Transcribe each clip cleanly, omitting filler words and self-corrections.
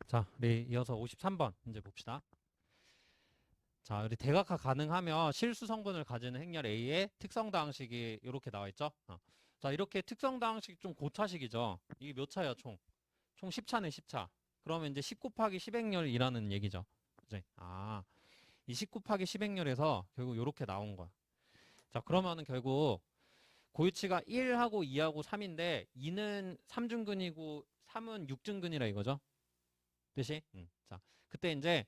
자, 우리 이어서 53번 이제 봅시다. 자, 우리 대각화 가능하면 실수 성분을 가지는 행렬 A의 특성 다항식이 이렇게 나와 있죠. 자, 이렇게 특성 다항식 좀 고차식이죠. 이게 몇 차야, 총? 총 10차네, 10차. 그러면 이제 10 곱하기 10행렬이라는 얘기죠. 그지? 이 10 곱하기 10행렬에서 결국 이렇게 나온 거야. 자, 그러면은 결국 고유치가 1하고 2하고 3인데 2는 3중근이고 3은 6중근이라 이거죠. 뜻이? 자, 그때 이제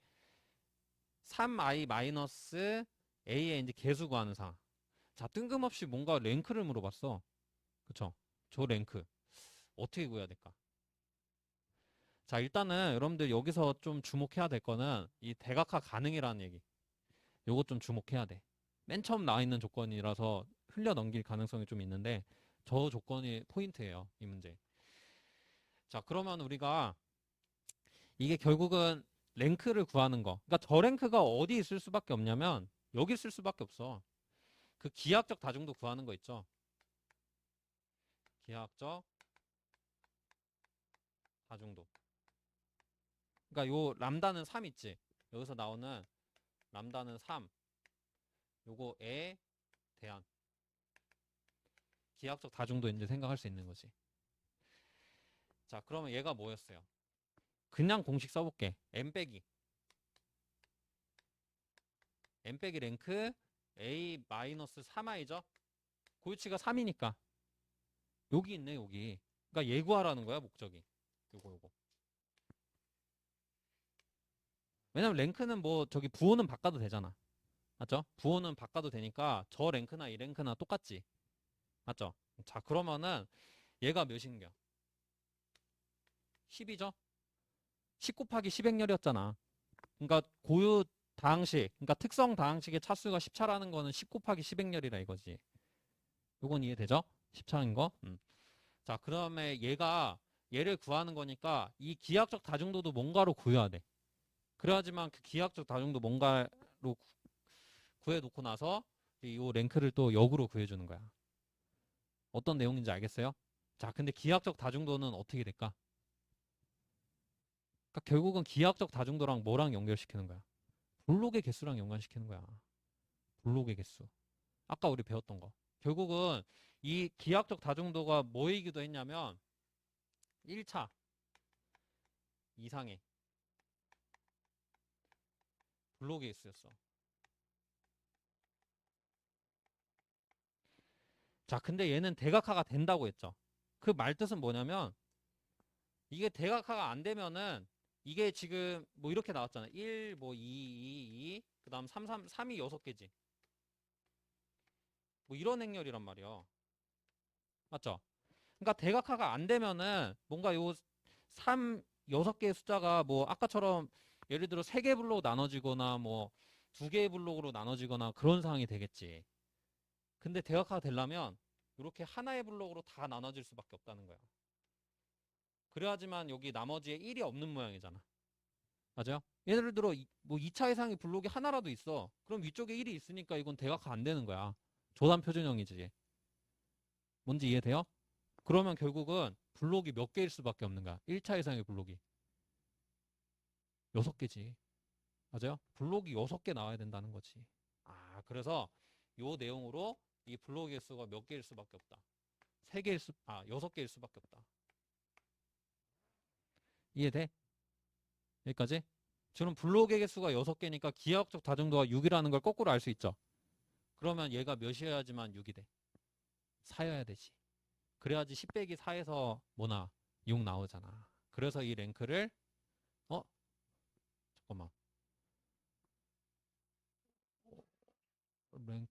3i 마이너스 a의 이제 계수 구하는 상황. 자, 뜬금없이 뭔가 랭크를 물어봤어. 그쵸? 저 랭크. 어떻게 구해야 될까? 자, 일단은 여러분들 여기서 좀 주목해야 될 거는 이 대각화 가능이라는 얘기. 요거 좀 주목해야 돼. 맨 처음 나와 있는 조건이라서 흘려 넘길 가능성이 좀 있는데 저 조건이 포인트예요. 이 문제. 자, 그러면 우리가 이게 결국은 랭크를 구하는 거. 그러니까 저 랭크가 어디 있을 수밖에 없냐면 여기 있을 수밖에 없어. 그 기하학적 다중도 구하는 거 있죠. 기하학적 다중도. 그러니까 요 람다는 3 있지. 여기서 나오는 람다는 3. 요거에 대한 기하학적 다중도 이제 생각할 수 있는 거지. 자, 그러면 얘가 뭐였어요? 그냥 공식 써볼게. m 빼기 m 빼기 랭크 a 마이너스 3i죠. 고유치가 3이니까 여기 있네 여기. 그러니까 예구하라는 거야 목적이. 요거. 왜냐면 랭크는 뭐 저기 부호는 바꿔도 되잖아. 맞죠? 부호는 바꿔도 되니까 저 랭크나 이 랭크나 똑같지. 맞죠? 자, 그러면은 얘가 몇인겨? 10이죠? 10 곱하기 10행렬이었잖아. 그러니까 고유 다항식, 그러니까 특성 다항식의 차수가 10차라는 거는 10 곱하기 10행렬이라 이거지. 요건 이해되죠? 10차인 거? 자, 그다음에 얘를 구하는 거니까 이 기하학적 다중도도 뭔가로 구해야 돼. 그래야지만 그 기하학적 다중도 뭔가로 구해놓고 나서 이 랭크를 또 역으로 구해주는 거야. 어떤 내용인지 알겠어요? 자, 근데 기하학적 다중도는 어떻게 될까? 그러니까 결국은 기하학적 다중도랑 뭐랑 연결시키는 거야? 블록의 개수랑 연관시키는 거야. 블록의 개수. 아까 우리 배웠던 거. 결국은 이 기하학적 다중도가 뭐이기도 했냐면 1차 이상의 블록의 개수였어. 자, 근데 얘는 대각화가 된다고 했죠. 그 말뜻은 뭐냐면 이게 대각화가 안 되면은 이게 지금 뭐 이렇게 나왔잖아. 1, 뭐 2, 2, 2, 그 다음 3, 3, 3이 6개지. 뭐 이런 행렬이란 말이야. 맞죠? 그러니까 대각화가 안 되면은 뭔가 요 3, 6개의 숫자가 뭐 아까처럼 예를 들어 3개 블록 나눠지거나 뭐 2개의 블록으로 나눠지거나 그런 상황이 되겠지. 근데 대각화가 되려면 이렇게 하나의 블록으로 다 나눠질 수밖에 없다는 거야. 그래야지만 여기 나머지에 1이 없는 모양이잖아. 맞아요? 예를 들어 뭐 2차 이상의 블록이 하나라도 있어. 그럼 위쪽에 1이 있으니까 이건 대각화 안 되는 거야. 조단 표준형이지. 뭔지 이해돼요? 그러면 결국은 블록이 몇 개일 수밖에 없는 거야. 1차 이상의 블록이. 6개지. 맞아요? 블록이 6개 나와야 된다는 거지. 그래서 요 내용으로 이 블록의 수가 몇 개일 수밖에 없다. 6개일 수밖에 없다. 이해돼? 여기까지? 지금 블록의 개수가 6개니까 기하학적 다중도가 6이라는 걸 거꾸로 알 수 있죠. 그러면 얘가 몇이어야지만 6이 돼? 4여야 되지. 그래야지 10 빼기 4에서 뭐나 6 나오잖아. 그래서 이 랭크를 어? 잠깐만. 랭크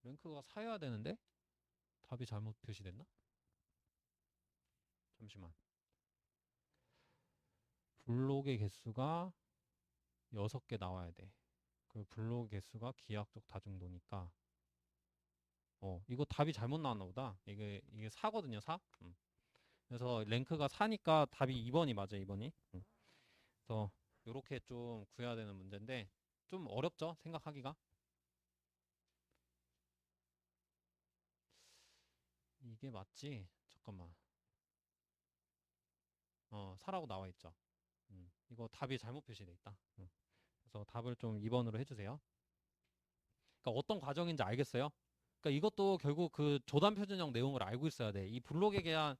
랭크가 4여야 되는데? 답이 잘못 표시됐나? 잠시만. 블록의 개수가 6개 나와야 돼. 그 블록 개수가 기하학적 다중도니까 이거 답이 잘못 나왔나 보다. 이게 4거든요, 4. 그래서 랭크가 4니까 답이 2번이 맞아요, 2번이. 그래서 요렇게 좀 구해야 되는 문제인데 좀 어렵죠, 생각하기가. 이게 맞지? 잠깐만. 4라고 나와 있죠. 이거 답이 잘못 표시돼 있다. 그래서 답을 좀 2번으로 해주세요. 그러니까 어떤 과정인지 알겠어요? 그러니까 이것도 결국 그 조단 표준형 내용을 알고 있어야 돼. 이 블록에 대한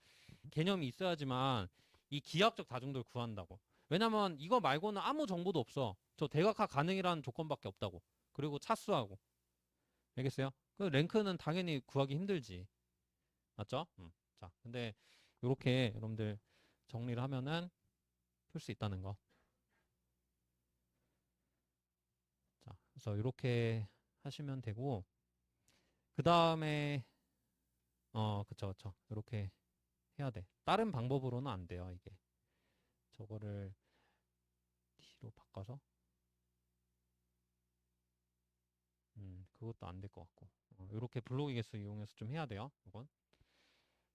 개념이 있어야지만 이 기하학적 다중도를 구한다고. 왜냐면 이거 말고는 아무 정보도 없어. 저 대각화 가능이라는 조건밖에 없다고. 그리고 차수하고. 알겠어요? 그 랭크는 당연히 구하기 힘들지. 맞죠? 자, 근데 이렇게 여러분들 정리를 하면은 풀 수 있다는 거. 자, 그래서 이렇게 하시면 되고, 그 다음에 그쵸, 그쵸. 이렇게 해야 돼. 다른 방법으로는 안 돼요, 이게. 저거를 T로 바꿔서. 그것도 안 될 것 같고. 이렇게 블록이 개수 이용해서 좀 해야 돼요, 이건.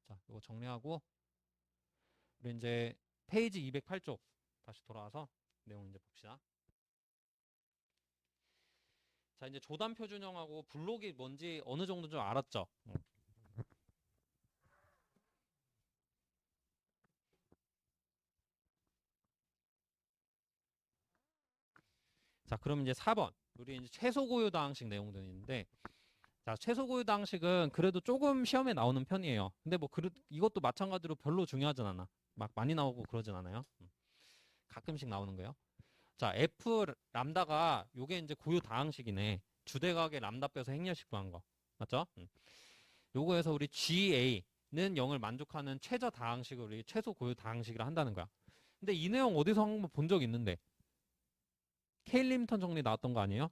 자, 이거 정리하고, 우리 이제 페이지 208쪽 다시 돌아와서 내용 이제 봅시다. 자, 이제 조단 표준형하고 블록이 뭔지 어느 정도 좀 알았죠? 자, 그럼 이제 4번. 우리 이제 최소 고유 다항식 내용들이 있는데, 자, 최소 고유 다항식은 그래도 조금 시험에 나오는 편이에요. 근데 뭐 이것도 마찬가지로 별로 중요하진 않아. 막 많이 나오고 그러진 않아요. 가끔씩 나오는 거예요. 자, F 람다가 요게 이제 고유 다항식이네. 주대각의 람다 빼서 행렬식 구한 거. 맞죠? 요거에서 우리 GA는 0을 만족하는 최저 다항식을 우리 최소 고유 다항식이라 한다는 거야. 근데 이 내용 어디서 한번 본 적 있는데 케일리미턴 정리 나왔던 거 아니에요?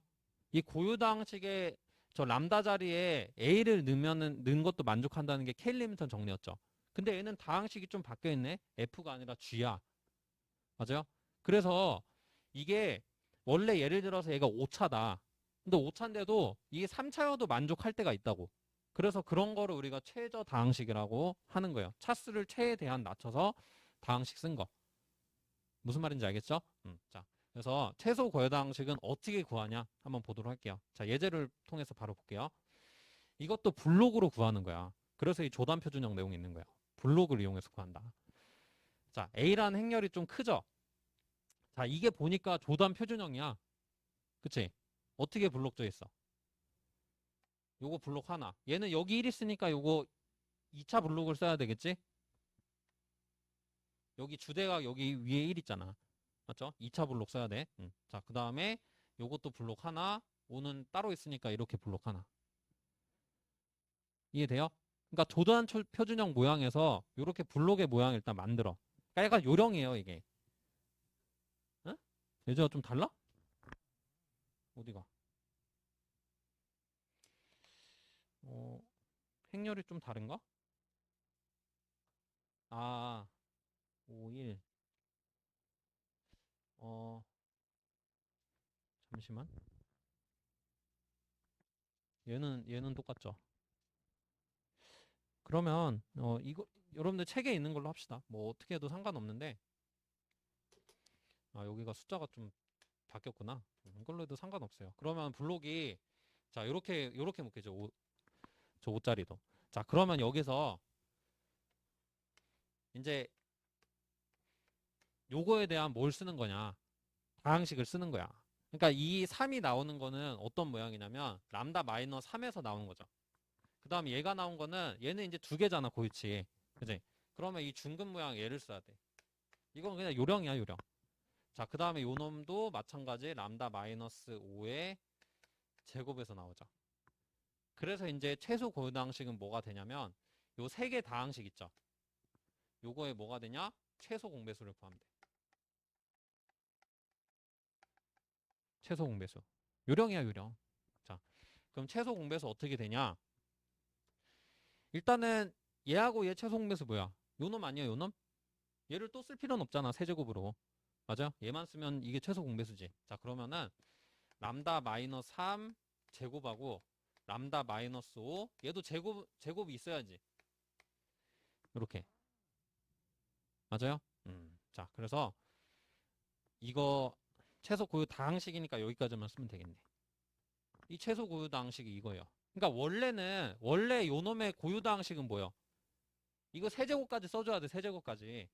이 고유 다항식의 저 람다 자리에 A를 넣은 것도 만족한다는 게 케일리미턴 정리였죠. 근데 얘는 다항식이 좀 바뀌어 있네. F가 아니라 G야. 맞아요? 그래서 이게 원래 예를 들어서 얘가 5차다. 근데 5차인데도 이게 3차여도 만족할 때가 있다고. 그래서 그런 거를 우리가 최저 다항식이라고 하는 거예요. 차수를 최대한 낮춰서 다항식 쓴 거. 무슨 말인지 알겠죠? 자, 그래서 최소 고유 다항식은 어떻게 구하냐 한번 보도록 할게요. 자, 예제를 통해서 바로 볼게요. 이것도 블록으로 구하는 거야. 그래서 이 조단 표준형 내용이 있는 거야. 블록을 이용해서 구한다. 자, A라는 행렬이 좀 크죠? 자, 이게 보니까 조단 표준형이야. 그치? 어떻게 블록져 있어? 요거 블록 하나. 얘는 여기 1 있으니까 요거 2차 블록을 써야 되겠지? 여기 주대각 여기 위에 1 있잖아. 맞죠? 2차 블록 써야 돼. 자, 그 다음에 요것도 블록 하나. 5는 따로 있으니까 이렇게 블록 하나. 이해돼요? 그러니까 조단 표준형 모양에서 이렇게 블록의 모양을 일단 만들어. 그러니까 약간 요령이에요, 이게. 응? 예제가 좀 달라? 어디가? 어, 행렬이 좀 다른가? 아, 5, 1. 어, 잠시만. 얘는 똑같죠. 그러면 이거 여러분들 책에 있는 걸로 합시다. 뭐 어떻게 해도 상관없는데 아 여기가 숫자가 좀 바뀌었구나. 이걸로 해도 상관없어요. 그러면 블록이 자 요렇게 묶이죠. 저 5짜리도. 자 그러면 여기서 이제 요거에 대한 뭘 쓰는 거냐? 다항식을 쓰는 거야. 그러니까 이 3이 나오는 거는 어떤 모양이냐면 람다 마이너스 3에서 나오는 거죠. 그 다음 얘가 나온 거는 얘는 이제 두 개잖아 고유치. 그지? 그러면 이 중근 모양 얘를 써야 돼. 이건 그냥 요령이야 요령. 자, 그 다음에 요 놈도 마찬가지 람다 마이너스 5의 제곱에서 나오죠. 그래서 이제 최소 고유 다항식은 뭐가 되냐면 요 세 개 다항식 있죠. 요거에 뭐가 되냐? 최소 공배수를 구하면 돼. 최소 공배수. 요령이야 요령. 자, 그럼 최소 공배수 어떻게 되냐? 일단은 얘하고 얘 최소 공배수 뭐야? 요 놈 아니야 요 놈? 얘를 또 쓸 필요는 없잖아 세제곱으로. 맞아? 얘만 쓰면 이게 최소 공배수지. 자 그러면은 람다 마이너스 3 제곱하고 람다 마이너스 5 얘도 제곱이 있어야지. 이렇게 맞아요? 자 그래서 이거 최소 고유 다항식이니까 여기까지만 쓰면 되겠네. 이 최소 고유 다항식이 이거예요. 그러니까 원래 요놈의 고유 다항식은 뭐예요? 이거 세제곱까지 써줘야 돼. 세제곱까지.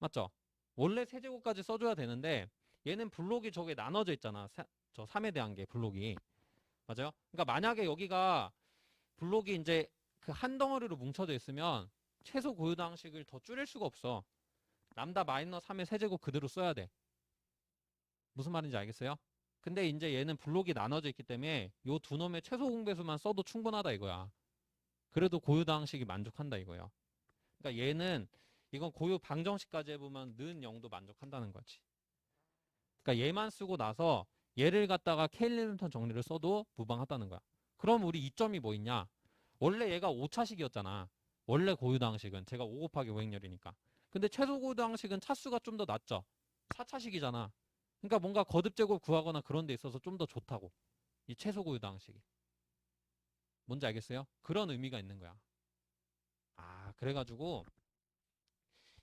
맞죠? 원래 세제곱까지 써줘야 되는데 얘는 블록이 저게 나눠져 있잖아. 저 3에 대한 게 블록이. 맞아요? 그러니까 만약에 여기가 블록이 이제 그 한 덩어리로 뭉쳐져 있으면 최소 고유당식을 더 줄일 수가 없어. 람다 마이너스 3의 세제곱 그대로 써야 돼. 무슨 말인지 알겠어요? 근데 이제 얘는 블록이 나눠져 있기 때문에 요 두 놈의 최소 공배수만 써도 충분하다 이거야. 그래도 고유당식이 만족한다 이거야. 그러니까 얘는 이건 고유 방정식까지 해보면 는 0도 만족한다는 거지. 그러니까 얘만 쓰고 나서 얘를 갖다가 케일리미턴 정리를 써도 무방하다는 거야. 그럼 우리 이점이 뭐 있냐? 원래 얘가 5차식이었잖아. 원래 고유당식은 제가 5 곱하기 5행렬이니까. 근데 최소 고유당식은 차수가 좀 더 낮죠. 4차식이잖아. 그러니까 뭔가 거듭제곱 구하거나 그런 데 있어서 좀 더 좋다고. 이 최소 고유당식이. 뭔지 알겠어요? 그런 의미가 있는 거야. 아, 그래가지고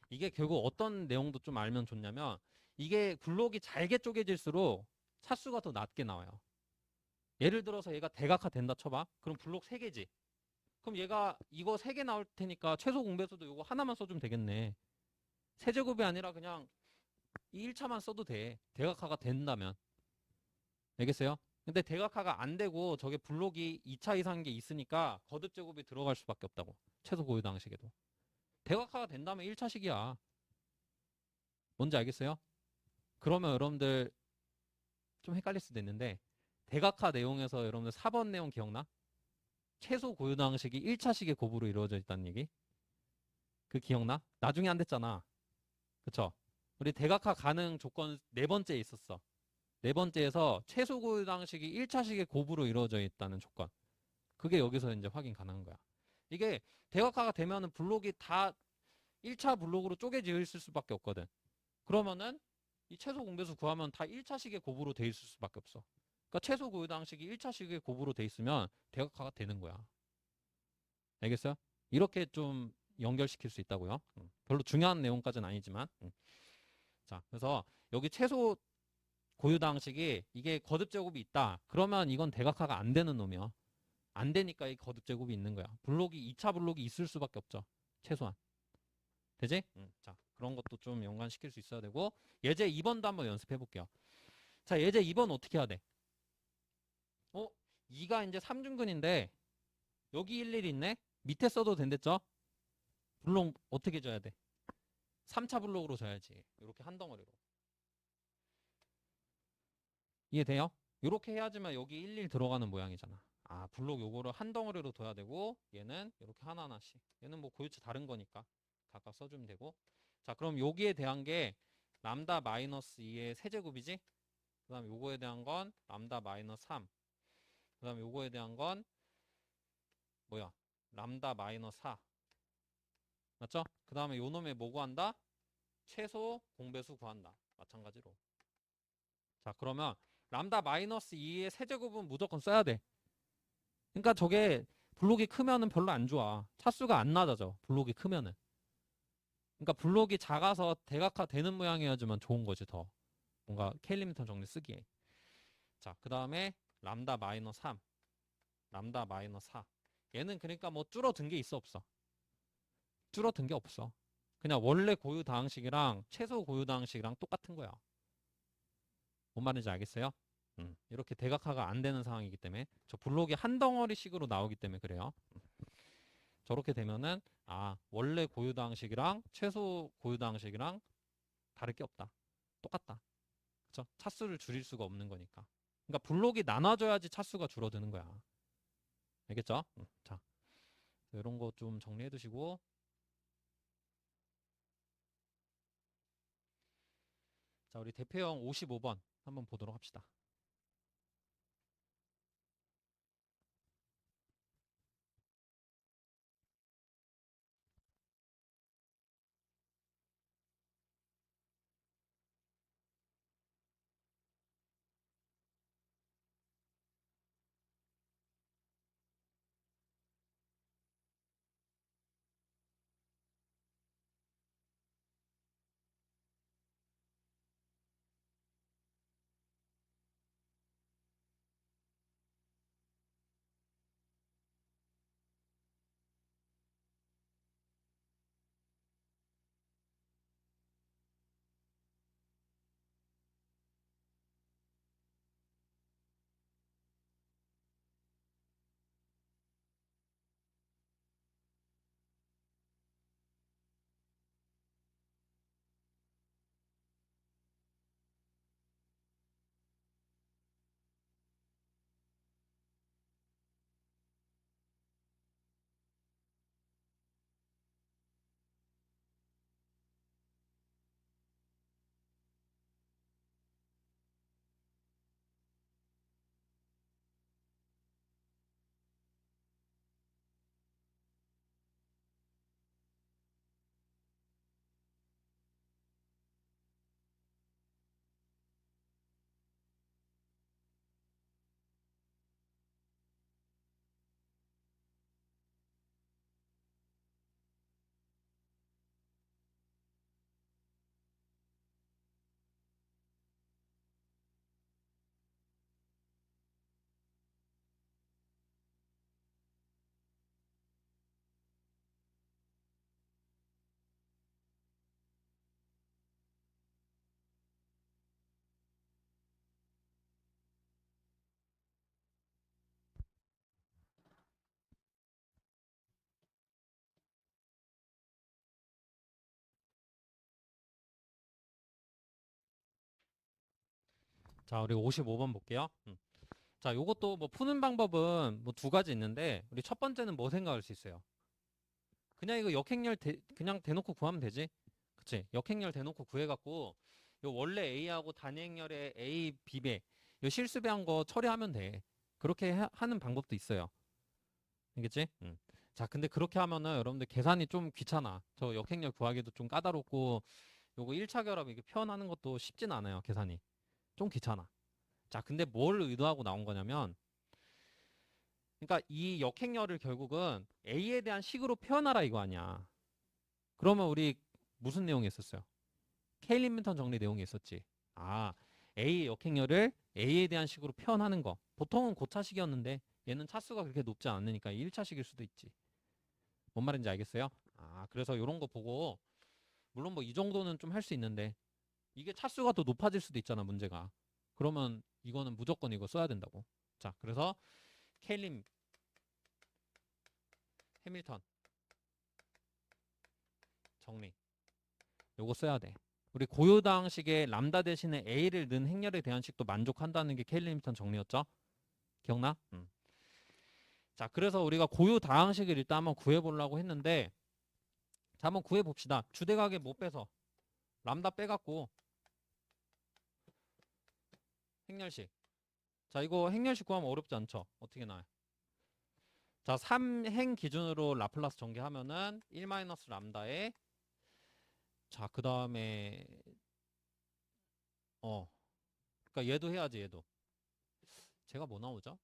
이게 결국 어떤 내용도 좀 알면 좋냐면 이게 블록이 잘게 쪼개질수록 차수가 더 낮게 나와요. 예를 들어서 얘가 대각화 된다 쳐봐. 그럼 블록 3개지. 그럼 얘가 이거 3개 나올 테니까 최소 공배수도 이거 하나만 써주면 되겠네. 세제곱이 아니라 그냥 이 1차만 써도 돼. 대각화가 된다면. 알겠어요? 근데 대각화가 안 되고 저게 블록이 2차 이상인 게 있으니까 거듭 제곱이 들어갈 수밖에 없다고. 최소 고유 당식에도. 대각화가 된다면 1차식이야. 뭔지 알겠어요? 그러면 여러분들 좀 헷갈릴 수도 있는데 대각화 내용에서 여러분들 4번 내용 기억나? 최소 고유 당식이 1차식의 곱으로 이루어져 있다는 얘기? 그 기억나? 나중에 안 됐잖아. 그쵸? 우리 대각화 가능 조건 네 번째에 있었어. 네 번째에서 최소 고유 당식이 1차식의 곱으로 이루어져 있다는 조건. 그게 여기서 이제 확인 가능한 거야. 이게 대각화가 되면은 블록이 다 1차 블록으로 쪼개져 있을 수밖에 없거든. 그러면은 이 최소 공배수 구하면 다 1차식의 곱으로 돼 있을 수밖에 없어. 그러니까 최소 고유당식이 1차식의 곱으로 돼 있으면 대각화가 되는 거야. 알겠어요? 이렇게 좀 연결시킬 수 있다고요. 별로 중요한 내용까지는 아니지만. 자, 그래서 여기 최소 고유당식이 이게 거듭제곱이 있다. 그러면 이건 대각화가 안 되는 놈이야. 안 되니까 이 거듭제곱이 있는 거야. 블록이 2차 블록이 있을 수밖에 없죠. 최소한. 되지? 자, 그런 것도 좀 연관시킬 수 있어야 되고 예제 2번도 한번 연습해 볼게요. 자, 예제 2번 어떻게 해야 돼? 2가 이제 3중근인데 여기 11 있네? 밑에 써도 된댔죠? 블록 어떻게 줘야 돼? 3차 블록으로 줘야지. 이렇게 한 덩어리로. 이해돼요? 이렇게 해야지만 여기 11 들어가는 모양이잖아. 아, 블록 요거를 한 덩어리로 둬야 되고 얘는 이렇게 하나하나씩. 얘는 뭐 고유치 다른 거니까 각각 써주면 되고. 자, 그럼 여기에 대한 게 람다 마이너스 2의 세제곱이지? 그 다음 요거에 대한 건 람다 마이너스 3. 그 다음 요거에 대한 건 뭐야? 람다 마이너스 4. 맞죠? 그 다음에 요 놈의 뭐 구한다? 최소 공배수 구한다. 마찬가지로. 자, 그러면 람다 마이너스 2의 세제곱은 무조건 써야 돼. 그러니까 저게 블록이 크면은 별로 안 좋아. 차수가 안 낮아져. 블록이 크면은. 그러니까 블록이 작아서 대각화 되는 모양이어야지만 좋은 거지 더. 뭔가 K리미터 정리 쓰기에. 자, 그 다음에 람다 마이너스 3. 람다 마이너스 4. 얘는 그러니까 뭐 줄어든 게 있어 없어? 줄어든 게 없어. 그냥 원래 고유 다항식이랑 최소 고유 다항식이랑 똑같은 거야. 뭔 말인지 알겠어요? 이렇게 대각화가 안 되는 상황이기 때문에 저 블록이 한 덩어리식으로 나오기 때문에 그래요. 저렇게 되면은 아 원래 고유당식이랑 최소 고유당식이랑 다를 게 없다. 똑같다. 그쵸? 차수를 줄일 수가 없는 거니까. 그러니까 블록이 나눠져야지 차수가 줄어드는 거야. 알겠죠? 자, 이런 거 좀 정리해 두시고 자 우리 대표형 55번 한번 보도록 합시다. 자, 우리 55번 볼게요. 자, 요것도 뭐 푸는 방법은 뭐 두 가지 있는데, 우리 첫 번째는 뭐 생각할 수 있어요? 그냥 이거 역행렬 그냥 대놓고 구하면 되지? 그치? 역행렬 대놓고 구해갖고, 요 원래 A하고 단행렬의 A, B배, 요 실수배한 거 처리하면 돼. 그렇게 하는 방법도 있어요. 알겠지? 자, 근데 그렇게 하면은 여러분들 계산이 좀 귀찮아. 저 역행렬 구하기도 좀 까다롭고, 요거 1차 결합 이게 표현하는 것도 쉽진 않아요, 계산이. 좀 귀찮아. 자, 근데 뭘 의도하고 나온 거냐면, 그러니까 이 역행열을 결국은 A에 대한 식으로 표현하라 이거 아니야. 그러면 우리 무슨 내용이 있었어요? 케일린 민턴 정리 내용이 있었지. 아, A 역행열을 A에 대한 식으로 표현하는 거. 보통은 고차식이었는데 얘는 차수가 그렇게 높지 않으니까 1차식일 수도 있지. 뭔 말인지 알겠어요? 아, 그래서 이런 거 보고 물론 뭐 이 정도는 좀 할 수 있는데 이게 차수가 더 높아질 수도 있잖아, 문제가. 그러면 이거는 무조건 이거 써야 된다고. 자, 그래서 케일린 해밀턴 정리. 요거 써야 돼. 우리 고요다항식에 람다 대신에 A를 넣은 행렬에 대한 식도 만족한다는 게 케일린 해밀턴 정리였죠? 기억나? 자, 그래서 우리가 고요다항식을 일단 한번 구해보려고 했는데 자, 한번 구해봅시다. 주대각에 못 빼서 람다 빼갖고 행렬식. 자, 이거 행렬식 구하면 어렵지 않죠? 어떻게 나와요? 자, 3행 기준으로 라플라스 전개하면은 1 람다에 자, 그 다음에 그러니까 얘도 해야지 얘도. 제가 뭐 나오죠?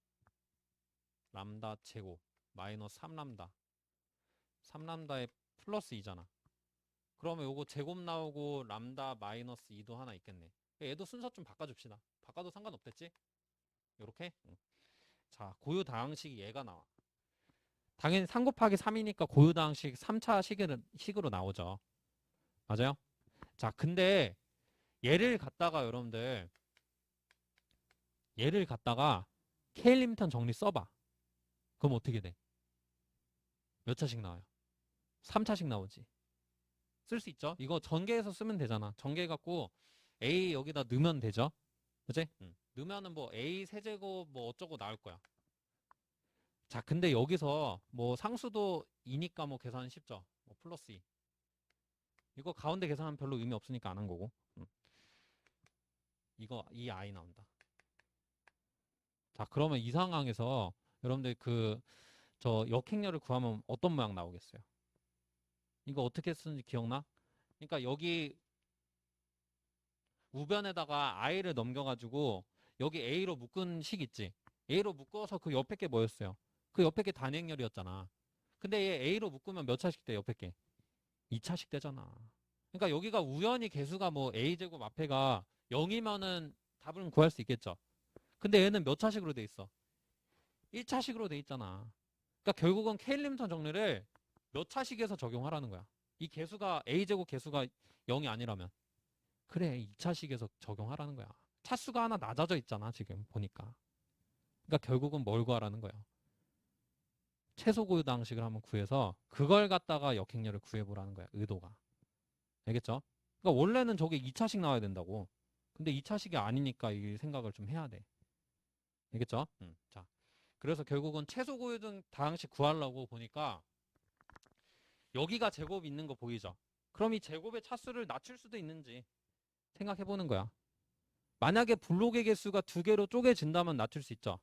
람다 제곱 마이너스 3람다 3람다에 플러스 2잖아. 그러면 요거 제곱 나오고 람다 마이너스 2도 하나 있겠네. 얘도 순서 좀 바꿔줍시다. 바꿔도 상관없겠지? 요렇게? 자, 고유다항식이 얘가 나와. 당연히 3 곱하기 3이니까 고유다항식 3차 식으로 나오죠. 맞아요? 자, 근데 얘를 갖다가 여러분들 얘를 갖다가 케일리미턴 정리 써봐. 그럼 어떻게 돼? 몇 차식 나와요? 3차식 나오지. 쓸 수 있죠? 이거 전개해서 쓰면 되잖아. 전개해갖고 A 여기다 넣으면 되죠? 그치? 넣으면은 뭐 A 세제곱 뭐 어쩌고 나올 거야. 자, 근데 여기서 뭐 상수도 2니까 뭐 계산 쉽죠? 뭐 플러스 2. 이거 가운데 계산하면 별로 의미 없으니까 안 한 거고. 이거 이 I 나온다. 자, 그러면 이 상황에서 여러분들 그 저 역행렬을 구하면 어떤 모양 나오겠어요? 이거 어떻게 쓰는지 기억나? 그러니까 여기 우변에다가 I를 넘겨가지고 여기 A로 묶은 식 있지? A로 묶어서 그 옆에 게 뭐였어요? 그 옆에 게 단행렬이었잖아. 근데 얘 A로 묶으면 몇 차식 돼, 옆에 게? 2차식 되잖아. 그러니까 여기가 우연히 개수가 뭐 A제곱 앞에가 0이면은 답을 구할 수 있겠죠. 근데 얘는 몇 차식으로 돼 있어? 1차식으로 돼 있잖아. 그러니까 결국은 케일림턴 정리를 몇 차식에서 적용하라는 거야. 이 개수가 A제곱 개수가 0이 아니라면. 그래, 2차식에서 적용하라는 거야. 차수가 하나 낮아져 있잖아, 지금 보니까. 그러니까 결국은 뭘 구하라는 거야. 최소 고유당식을 한번 구해서 그걸 갖다가 역행렬을 구해보라는 거야, 의도가. 알겠죠? 그러니까 원래는 저게 2차식 나와야 된다고. 근데 2차식이 아니니까 이 생각을 좀 해야 돼. 알겠죠? 자, 그래서 결국은 최소 고유당식 구하려고 보니까 여기가 제곱 있는 거 보이죠? 그럼 이 제곱의 차수를 낮출 수도 있는지 생각해보는 거야. 만약에 블록의 개수가 2개로 쪼개진다면 낮출 수 있죠.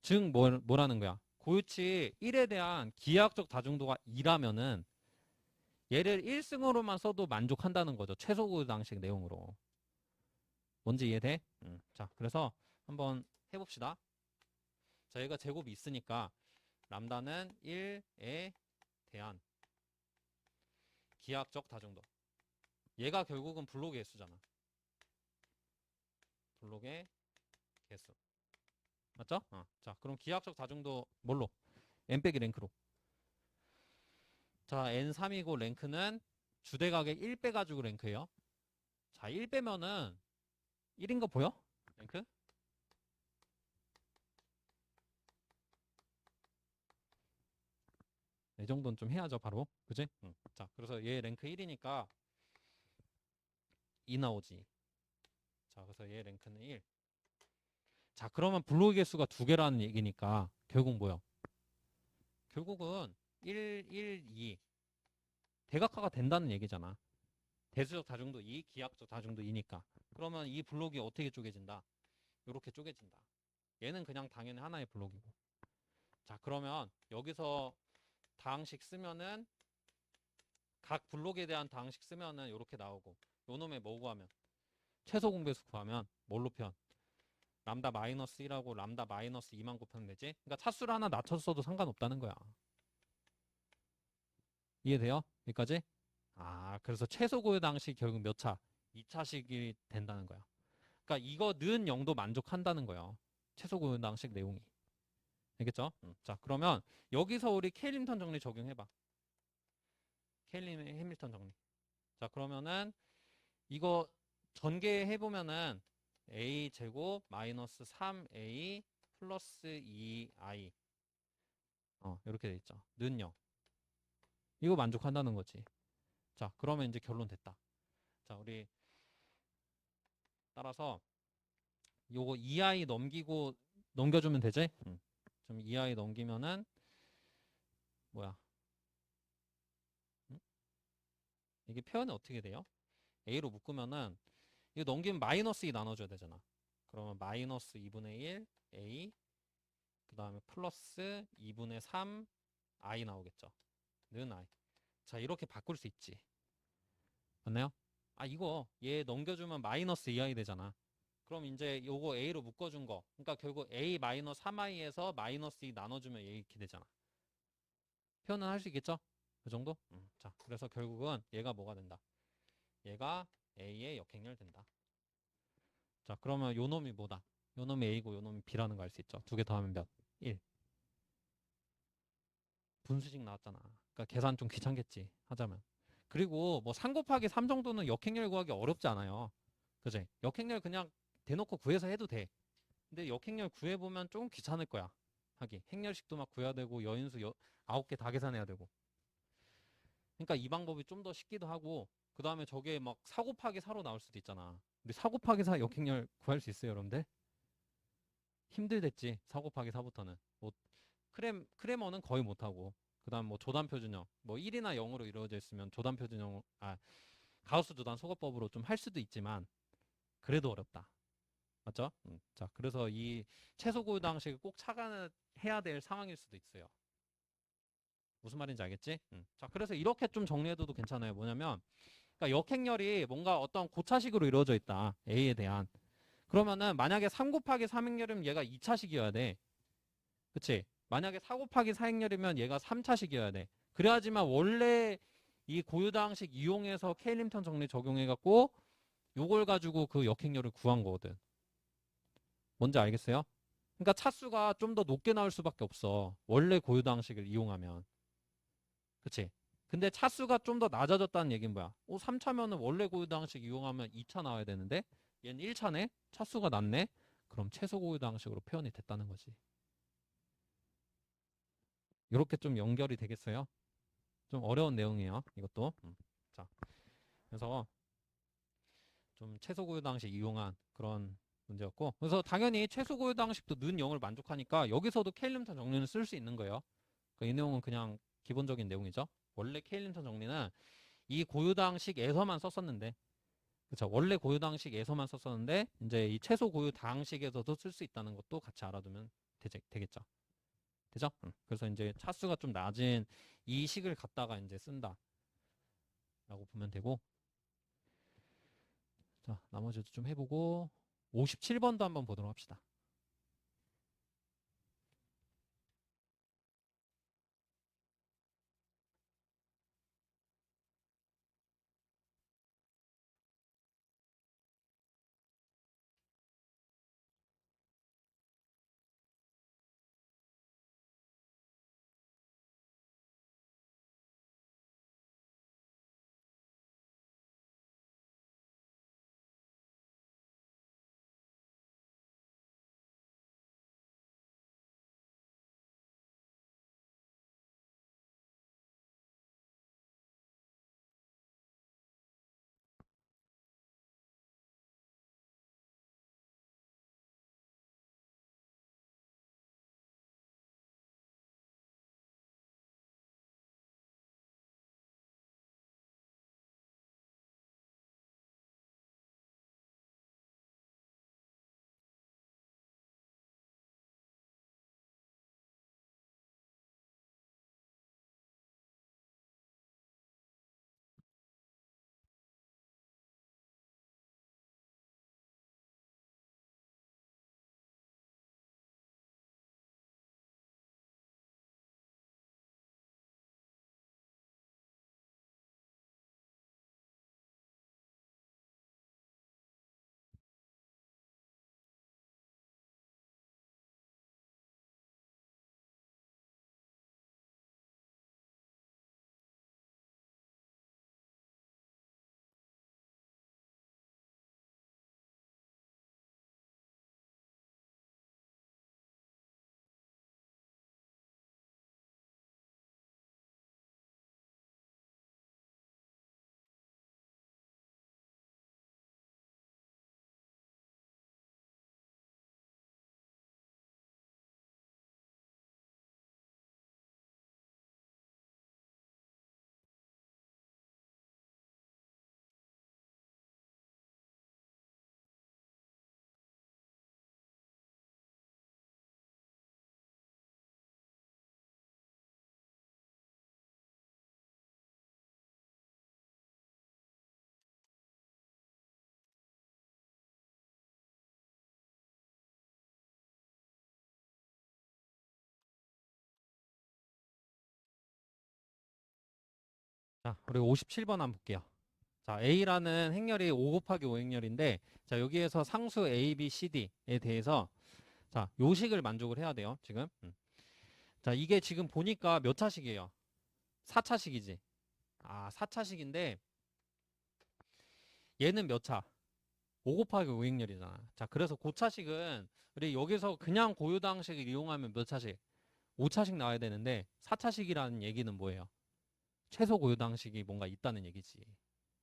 즉 뭐라는 거야? 고유치 1에 대한 기하학적 다중도가 2라면은 얘를 1승으로만 써도 만족한다는 거죠. 최소 고유당식 내용으로. 뭔지 이해돼? 자, 그래서 한번 해봅시다. 자, 얘가 제곱이 있으니까 람다는 1에 대한 기하학적 다중도. 얘가 결국은 블록의 개수잖아. 블록의 개수. 맞죠? 자, 그럼 기하학적 다중도 뭘로? n 빼기 랭크로. 자, n3이고 랭크는 주대각에 1 빼가지고 랭크예요. 자, 1 빼면은 1인 거 보여? 랭크? 이 정도는 좀 해야죠, 바로. 그지? 자, 그래서 얘 랭크 1이니까 2 나오지. 자, 그래서 얘 랭크는 1. 자, 그러면 블록의 개수가 2개라는 얘기니까 결국 뭐요? 결국은 1, 1, 2 대각화가 된다는 얘기잖아. 대수적 다중도 2, 기하학적 다중도 2니까. 그러면 이 블록이 어떻게 쪼개진다? 이렇게 쪼개진다. 얘는 그냥 당연히 하나의 블록이고. 자, 그러면 여기서 다항식 쓰면은 각 블록에 대한 다항식 쓰면은 이렇게 나오고, 요 놈의 뭐 구하면 최소 공배수 구하면 뭘로 표현? 람다 마이너스 1하고 람다 마이너스 2만 곱하면 되지? 그러니까 차수를 하나 낮췄어도 상관없다는 거야. 이해돼요? 여기까지? 아, 그래서 최소 고유 당식 결국 몇 차? 2차식이 된다는 거야. 그러니까 이거 는 0도 만족한다는 거예요. 최소 고유 당식 내용이. 알겠죠? 자, 그러면 여기서 우리 케일림턴 정리 적용해봐. 케일림의 해밀턴 정리. 자, 그러면은 이거 전개해보면은 a 제곱 마이너스 3a 플러스 2i 이렇게 돼 있죠. 는 0. 이거 만족한다는 거지. 자, 그러면 이제 결론 됐다. 자, 우리 따라서 요거 2i 넘겨주면 되지? 좀 2i 넘기면은 뭐야? 이게 표현이 어떻게 돼요? a로 묶으면은 이거 넘기면 마이너스 2 나눠줘야 되잖아. 그러면 마이너스 2분의 1 a 그 다음에 플러스 2분의 3 i 나오겠죠. 는 i. 자, 이렇게 바꿀 수 있지. 맞나요? 아, 이거 얘 넘겨주면 마이너스 2i 되잖아. 그럼 이제 요거 a로 묶어준 거. 그러니까 결국 a 마이너스 3i에서 마이너스 2 나눠주면 얘 이렇게 되잖아. 표현은 할 수 있겠죠? 그 정도? 자, 그래서 결국은 얘가 뭐가 된다? 얘가 a의 역행렬 된다. 자, 그러면 요 놈이 뭐다? 요 놈이 a고 요 놈이 b라는 거 알 수 있죠? 두 개 더하면 몇? 1. 분수식 나왔잖아. 그러니까 계산 좀 귀찮겠지. 하자면. 그리고 뭐 3 곱하기 3 정도는 역행렬 구하기 어렵지 않아요. 그지? 역행렬 그냥 대놓고 구해서 해도 돼. 근데 역행렬 구해보면 좀 귀찮을 거야. 하기. 행렬식도 막 구해야 되고 여인수 9개 다 계산해야 되고. 그러니까 이 방법이 좀 더 쉽기도 하고 그 다음에 저게 막 4 곱하기 4로 나올 수도 있잖아. 근데 4 곱하기 4 역행렬 구할 수 있어요, 여러분들? 힘들댔지. 4 곱하기 4부터는. 뭐 크레머는 거의 못하고 그 다음 뭐 조단표준형 뭐 1이나 0으로 이루어져 있으면 조단표준형 가우스 조단 소거법으로 좀 할 수도 있지만 그래도 어렵다. 맞죠? 자, 그래서 이 최소 고유 방식을 꼭 착안해야 될 상황일 수도 있어요. 무슨 말인지 알겠지? 자, 그래서 이렇게 좀 정리해둬도 괜찮아요. 뭐냐면, 그러니까 역행렬이 뭔가 어떤 고차식으로 이루어져 있다. A에 대한. 그러면은 만약에 3 곱하기 3행렬이면 얘가 2차식이어야 돼. 그치? 만약에 4 곱하기 4행렬이면 얘가 3차식이어야 돼. 그래야지만 원래 이 고유다항식 이용해서 케일림턴 정리 적용해갖고 요걸 가지고 그 역행렬을 구한 거거든. 뭔지 알겠어요? 그러니까 차수가 좀 더 높게 나올 수밖에 없어. 원래 고유다항식을 이용하면. 그치? 근데 차수가 좀 더 낮아졌다는 얘기는 뭐야? 3차면은 원래 고유다항식 이용하면 2차 나와야 되는데 얘는 1차네? 차수가 낮네? 그럼 최소 고유다항식으로 표현이 됐다는 거지. 이렇게 좀 연결이 되겠어요? 좀 어려운 내용이에요. 이것도. 자, 그래서 좀 최소 고유당식 이용한 그런 문제였고, 그래서 당연히 최소 고유당식도 는 0을 만족하니까 여기서도 케일림턴 정리는 쓸 수 있는 거예요. 그러니까 이 내용은 그냥 기본적인 내용이죠. 원래 케일림턴 정리는 이 고유당식에서만 썼었는데, 그렇죠. 원래 고유당식에서만 썼었는데 이제 이 최소 고유당식에서도 쓸 수 있다는 것도 같이 알아두면 되겠죠. 되죠? 그래서 이제 차수가 좀 낮은 이 식을 갖다가 이제 쓴다. 라고 보면 되고. 자, 나머지도 좀 해보고 57번도 한번 보도록 합시다. 자, 우리 57번 한번 볼게요. 자, A라는 행렬이 5 곱하기 5 행렬인데, 자, 여기에서 상수 A, B, C, D에 대해서, 자, 요식을 만족을 해야 돼요, 지금. 자, 이게 지금 보니까 몇 차식이에요? 4차식이지. 아, 4차식인데, 얘는 몇 차? 5 곱하기 5 행렬이잖아. 자, 그래서 고차식은, 우리 여기서 그냥 고유당식을 이용하면 몇 차식? 5차식 나와야 되는데, 4차식이라는 얘기는 뭐예요? 최소 고유당식이 뭔가 있다는 얘기지.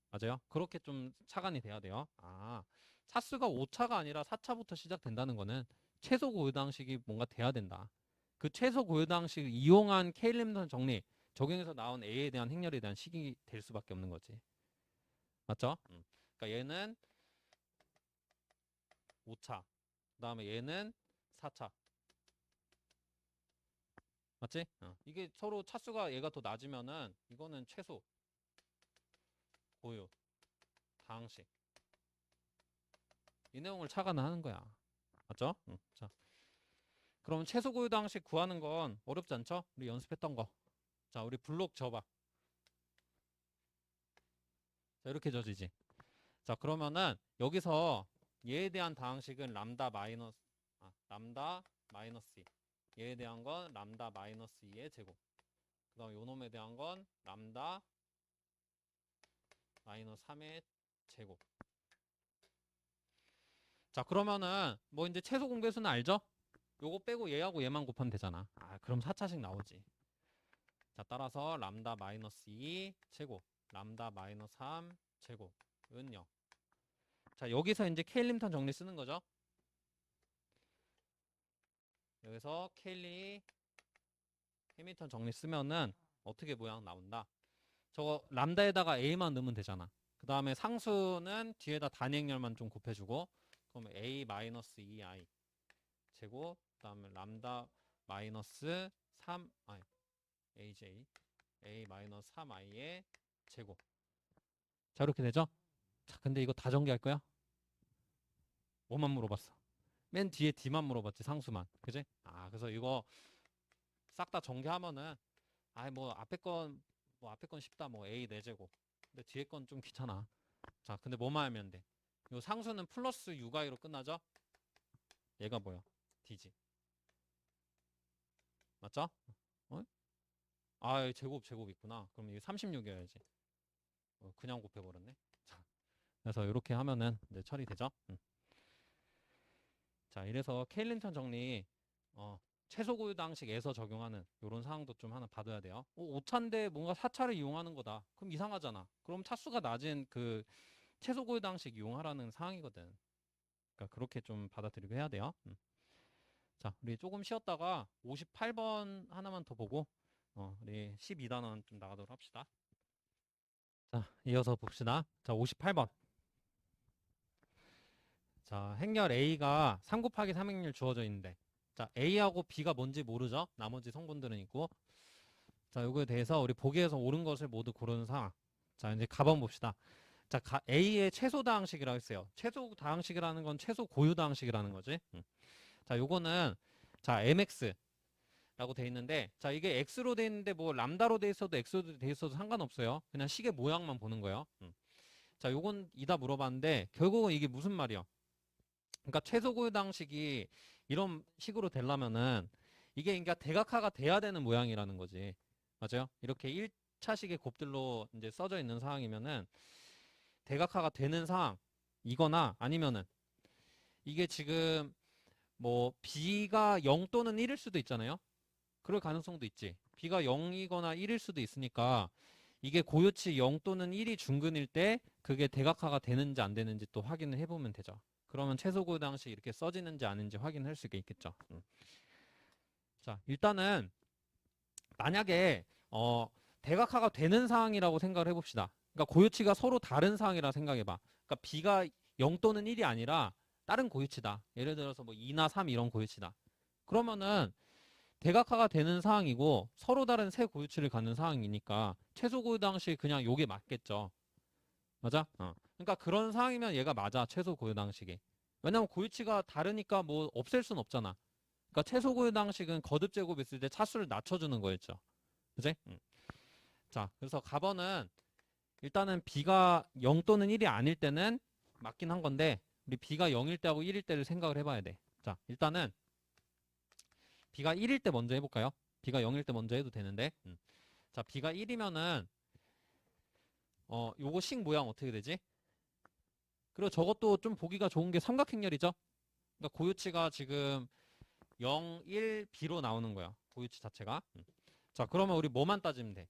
맞아요? 그렇게 좀 차관이 돼야 돼요. 아, 차수가 5차가 아니라 4차부터 시작된다는 거는 최소 고유당식이 뭔가 돼야 된다. 그 최소 고유당식을 이용한 케일림선 정리, 적용해서 나온 A에 대한 행렬에 대한 식이 될 수밖에 없는 거지. 맞죠? 그러니까 얘는 5차, 그 다음에 얘는 4차. 맞지? 이게 서로 차수가 얘가 더 낮으면은 이거는 최소 고유 당식. 이 내용을 차관하는 거야. 맞죠? 자, 그럼 최소 고유 당식 구하는 건 어렵지 않죠? 우리 연습했던 거. 자, 우리 블록 접어. 자, 이렇게 져지지. 자, 그러면은 여기서 얘에 대한 다항식은 람다 마이너스 2. 얘에 대한 건 람다 마이너스 2의 제곱. 그 다음 요 놈에 대한 건 람다 마이너스 3의 제곱. 자, 그러면은 뭐 이제 최소 공배수는 알죠? 요거 빼고 얘하고 얘만 곱하면 되잖아. 아, 그럼 4차식 나오지. 자, 따라서 람다 마이너스 2 제곱, 람다 마이너스 3 제곱은 0. 자, 여기서 이제 케일림턴 정리 쓰는 거죠. 여기서 케일리 해밀턴 정리 쓰면은 어떻게 모양 나온다. 저거 람다에다가 a만 넣으면 되잖아. 그 다음에 상수는 뒤에다 단위행렬만 좀 곱해주고, 그러면 a 마이너스 2i 제곱, 그 다음에 람다 마이너스 3i aj a 마이너스 3i의 제곱. 자, 이렇게 되죠? 자, 근데 이거 다 전개할 거야? 뭐만 물어봤어? 맨 뒤에 D만 물어봤지, 상수만. 그지? 아, 그래서 이거 싹 다 전개하면은, 아이, 뭐 앞에 건 쉽다. 뭐 A 4제곱. 근데 뒤에 건 좀 귀찮아. 자, 근데 뭐만 하면 돼? 요 상수는 플러스 U가이로 끝나죠? 얘가 뭐야? D지. 맞죠? 어? 아, 제곱 있구나. 그럼 이게 36이어야지. 그냥 곱해버렸네. 자, 그래서 이렇게 하면은 이제 처리되죠? 자, 이래서 케일린턴 정리, 최소 고유당식에서 적용하는 이런 사항도 좀 하나 봐둬야 돼요. 5차인데 뭔가 4차를 이용하는 거다. 그럼 이상하잖아. 그럼 차수가 낮은 그 최소 고유당식 이용하라는 사항이거든. 그러니까 그렇게 좀 받아들이고 해야 돼요. 자, 우리 조금 쉬었다가 58번 하나만 더 보고, 우리 12단원 좀 나가도록 합시다. 자, 이어서 봅시다. 자, 58번. 자, 행렬 A가 3 곱하기 3 행렬 주어져 있는데, 자, A하고 B가 뭔지 모르죠? 나머지 성분들은 있고. 자, 요거에 대해서 우리 보기에서 옳은 것을 모두 고르는 상황. 자, 이제 가번 봅시다. 자, A의 최소 다항식이라고 했어요. 최소 다항식이라는 건 최소 고유 다항식이라는 거지. 자, 요거는, 자, MX라고 돼 있는데, 자, 이게 X로 돼 있는데, 뭐, 람다로 돼 있어도 X로 돼 있어도 상관없어요. 그냥 식의 모양만 보는 거예요. 자, 요건 이다 물어봤는데, 결국은 이게 무슨 말이야? 그러니까 최소 고유 다항식이 이런 식으로 되려면은, 이게 그러니까 대각화가 돼야 되는 모양이라는 거지. 맞아요? 이렇게 1차식의 곱들로 이제 써져 있는 상황이면은, 대각화가 되는 상황이거나 아니면은, 이게 지금 뭐 b가 0 또는 1일 수도 있잖아요. 그럴 가능성도 있지. b가 0이거나 1일 수도 있으니까 이게 고요치 0 또는 1이 중근일 때 그게 대각화가 되는지 안 되는지 또 확인을 해보면 되죠. 그러면 최소 고유 당식 이렇게 써지는지 아닌지 확인할 수가 있겠죠. 자, 일단은 만약에 대각화가 되는 상황이라고 생각을 해봅시다. 그러니까 고요치가 서로 다른 상황이라 생각해봐. 그러니까 b가 0 또는 1이 아니라 다른 고유치다. 예를 들어서 뭐 2나 3 이런 고유치다. 그러면은 대각화가 되는 상황이고 서로 다른 세 고유치를 갖는 상황이니까 최소 고유 당식 그냥 요게 맞겠죠. 맞아? 그러니까 그런 상황이면 얘가 맞아. 최소 고유 당식이. 왜냐면 고유치가 다르니까 뭐 없앨 순 없잖아. 그러니까 최소 고유 당식은 거듭 제곱 있을 때 차수를 낮춰주는 거였죠. 그지? 자, 그래서 가번은 일단은 b가 0 또는 1이 아닐 때는 맞긴 한 건데 우리 b가 0일 때하고 1일 때를 생각을 해봐야 돼. 자, 일단은 b가 1일 때 먼저 해볼까요? b가 0일 때 먼저 해도 되는데 자, b가 1이면은 요거 식 모양 어떻게 되지? 그리고 저것도 좀 보기가 좋은 게 삼각행렬이죠? 그러니까 고유치가 지금 0, 1, b로 나오는 거야. 고유치 자체가. 자, 그러면 우리 뭐만 따지면 돼?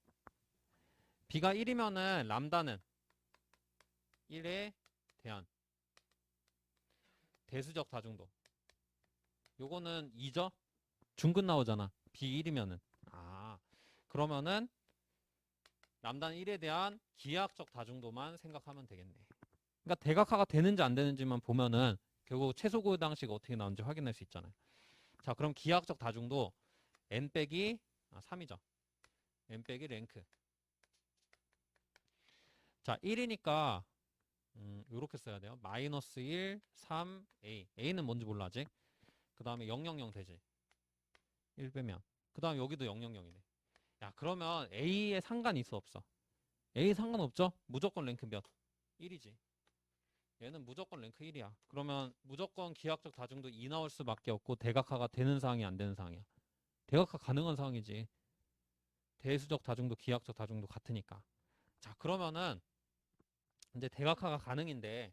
b가 1이면은 람다는 1에 대한 대수적 다중도. 요거는 2죠? 중근 나오잖아. b 1이면은. 아, 그러면은 람다는 1에 대한 기하학적 다중도만 생각하면 되겠네. 그러니까 대각화가 되는지 안 되는지만 보면은 결국 최소 고유 방식 어떻게 나오는지 확인할 수 있잖아요. 자, 그럼 기하학적 다중도 n 빼기 3이죠. n 빼기 랭크. 자, 1이니까 요렇게 써야 돼요. 마이너스 1, 3, a. a는 뭔지 몰라 아직. 그 다음에 0, 0, 0 되지. 1 빼면. 그 다음 여기도 0, 0, 0이네. 야, 그러면 a에 상관 있어 없어? a 상관없죠? 무조건 랭크 몇? 1이지. 얘는 무조건 랭크 1이야. 그러면 무조건 기하학적 다중도 2 나올 수밖에 없고 대각화가 되는 상황이 안 되는 상황이야. 대각화 가능한 상황이지. 대수적 다중도 기하학적 다중도 같으니까. 자, 그러면은 이제 대각화가 가능인데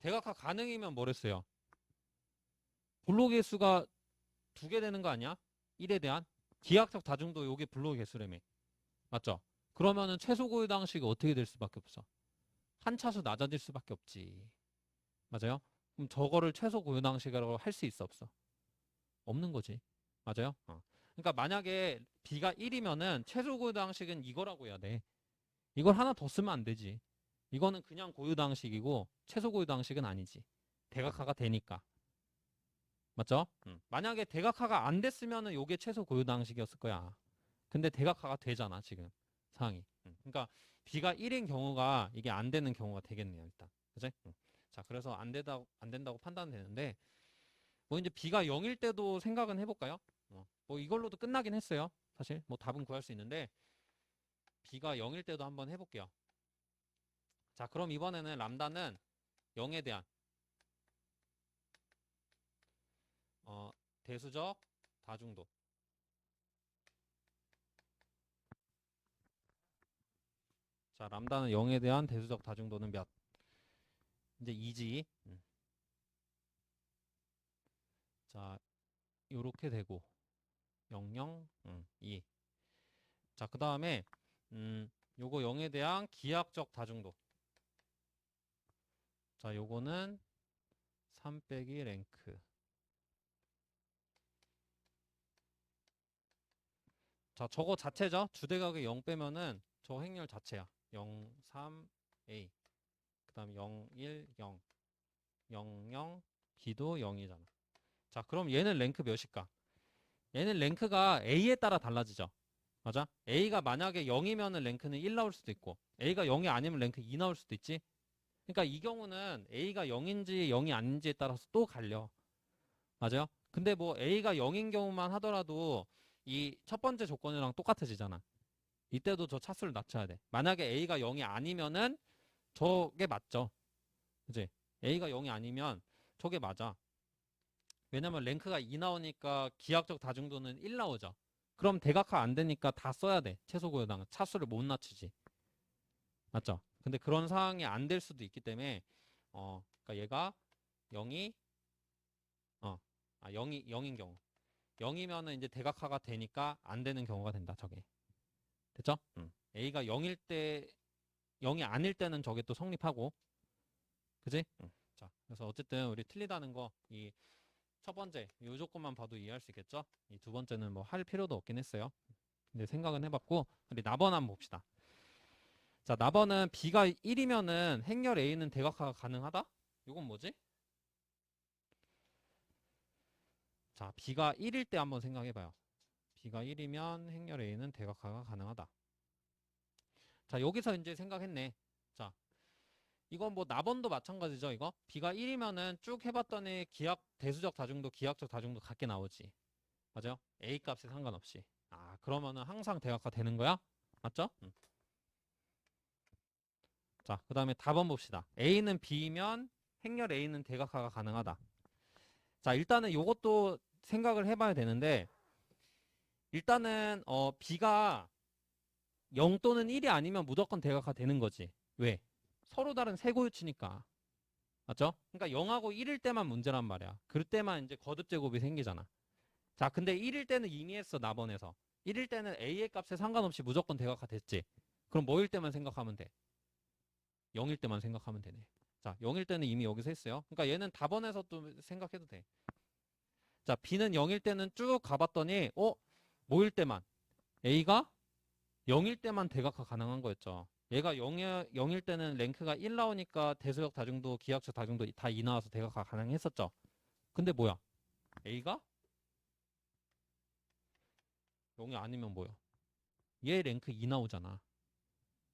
대각화 가능이면 뭐랬어요? 블록의 수가 2개 되는 거 아니야? 1에 대한 기하학적 다중도 요게 블록의 개수라며. 맞죠? 그러면은 최소 고유 방식이 어떻게 될 수밖에 없어? 한 차수 낮아질 수밖에 없지. 맞아요? 그럼 저거를 최소 고유 방식이라고 할 수 있어 없어? 없는 거지. 맞아요? 그러니까 만약에 b가 1이면은 최소 고유 방식은 이거라고 해야 돼. 이걸 하나 더 쓰면 안 되지. 이거는 그냥 고유 방식이고 최소 고유 방식은 아니지. 대각화가 되니까. 맞죠? 만약에 대각화가 안 됐으면은 요게 최소 고유 방식이었을 거야. 근데 대각화가 되잖아, 지금 상황이. 그러니까 b가 1인 경우가 이게 안 되는 경우가 되겠네요, 일단. 그지? 자, 그래서 안 된다고 판단되는데 뭐 이제 b가 0일 때도 생각은 해볼까요? 뭐 이걸로도 끝나긴 했어요. 사실 뭐 답은 구할 수 있는데 b가 0일 때도 한번 해볼게요. 자, 그럼 이번에는 람다는 0에 대한 대수적 다중도. 자, 람다는 0에 대한 대수적 다중도는 몇? 이제 2지. 자, 요렇게 되고 0, 0, 2. 자, 그 다음에 요거 0에 대한 기하학적 다중도. 자, 요거는 3 빼기 랭크. 자, 저거 자체죠. 주대각의 0 빼면은 저 행렬 자체야. 0, 3, A. 그 다음 0, 1, 0. 0, 0, B도 0이잖아. 자, 그럼 얘는 랭크 몇일까? 얘는 랭크가 A에 따라 달라지죠. 맞아? A가 만약에 0이면은 랭크는 1 나올 수도 있고 A가 0이 아니면 랭크 2 나올 수도 있지. 그러니까 이 경우는 A가 0인지 0이 아닌지에 따라서 또 갈려. 맞아요? 근데 뭐 A가 0인 경우만 하더라도 이 첫 번째 조건이랑 똑같아지잖아. 이때도 저 차수를 낮춰야 돼. 만약에 A가 0이 아니면은 저게 맞죠. 그지? A가 0이 아니면 저게 맞아. 왜냐면 랭크가 2 나오니까 기하학적 다중도는 1 나오죠. 그럼 대각화 안 되니까 다 써야 돼. 최소 고요당 차수를 못 낮추지. 맞죠? 근데 그런 상황이 안 될 수도 있기 때문에 그러니까 얘가 0이 0이 0인 경우. 0이면은 이제 대각화가 되니까 안 되는 경우가 된다. 저게. 됐죠? A가 0일 때 0이 아닐 때는 저게 또 성립하고. 그지? 자, 그래서 어쨌든 우리 틀리다는 거 이 첫 번째 이 조건만 봐도 이해할 수 있겠죠? 이 두 번째는 뭐 할 필요도 없긴 했어요. 근데 생각은 해봤고 우리 나번 한번 봅시다. 자, 나번은 B가 1이면은 행렬 A는 대각화가 가능하다? 이건 뭐지? 자, B가 1일 때 한번 생각해봐요. B가 1이면 행렬 A는 대각화가 가능하다. 자, 여기서 이제 생각했네. 자, 이건 뭐 나번도 마찬가지죠, 이거? B가 1이면은 쭉 해봤더니 기하 대수적 다중도, 기하학적 다중도 같게 나오지. 맞아요? A 값에 상관없이. 아, 그러면은 항상 대각화 되는 거야? 맞죠? 자, 그 다음에 답안 봅시다. A는 B면 행렬 A는 대각화가 가능하다. 자, 일단은 요것도 생각을 해봐야 되는데, 일단은 B가 0 또는 1이 아니면 무조건 대각화 되는 거지. 왜? 서로 다른 세고유치니까. 맞죠? 그러니까 0하고 1일 때만 문제란 말이야. 그럴 때만 이제 거듭 제곱이 생기잖아. 자, 근데 1일 때는 이미 했어, 나번에서. 1일 때는 A의 값에 상관없이 무조건 대각화 됐지. 그럼 뭐일 때만 생각하면 돼? 0일 때만 생각하면 되네. 자, 0일 때는 이미 여기서 했어요. 그러니까 얘는 답원에서 또 생각해도 돼. 자, B는 0일 때는 쭉 가봤더니, 뭐일 때만? A가 0일 때만 대각화 가능한 거였죠. 얘가 0일 때는 랭크가 1 나오니까 대수역 다중도, 기하학적 다중도 다 2 나와서 대각화 가능했었죠. 근데 뭐야? A가 0이 아니면 뭐야? 얘 랭크 2 나오잖아.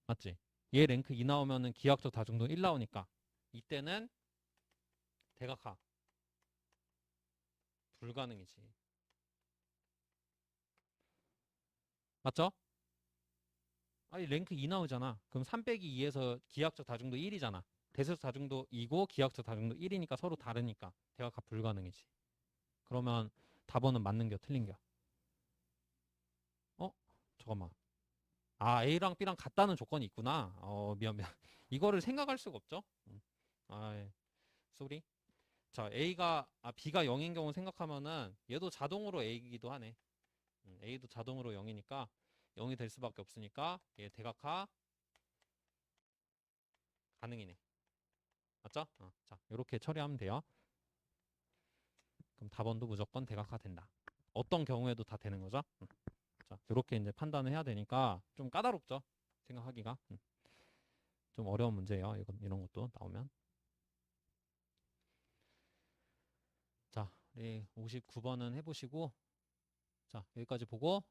맞지? 얘 랭크 2 나오면은 기하학적 다중도 1 나오니까 이때는 대각화 불가능이지. 맞죠? 아니 랭크 2 나오잖아. 그럼 3 빼기 2에서 기하학적 다중도 1이잖아. 대수역 다중도 2고 기하학적 다중도 1이니까 서로 다르니까 대각화 불가능이지. 그러면 답원은 맞는 겨 틀린 겨? 어? 잠깐만. 아, A랑 B랑 같다는 조건이 있구나. 미안, 미안. 이거를 생각할 수가 없죠? 아, 예. 쏘리. 자, B가 0인 경우 생각하면은 얘도 자동으로 A이기도 하네. A도 자동으로 0이니까 0이 될 수밖에 없으니까 얘 대각화 가능이네. 맞죠? 자, 이렇게 처리하면 돼요. 그럼 답원도 무조건 대각화 된다. 어떤 경우에도 다 되는 거죠? 자, 이렇게 이제 판단을 해야 되니까 좀 까다롭죠? 생각하기가. 좀 어려운 문제예요. 이런 것도 나오면. 자, 우리 59번은 해보시고, 자, 여기까지 보고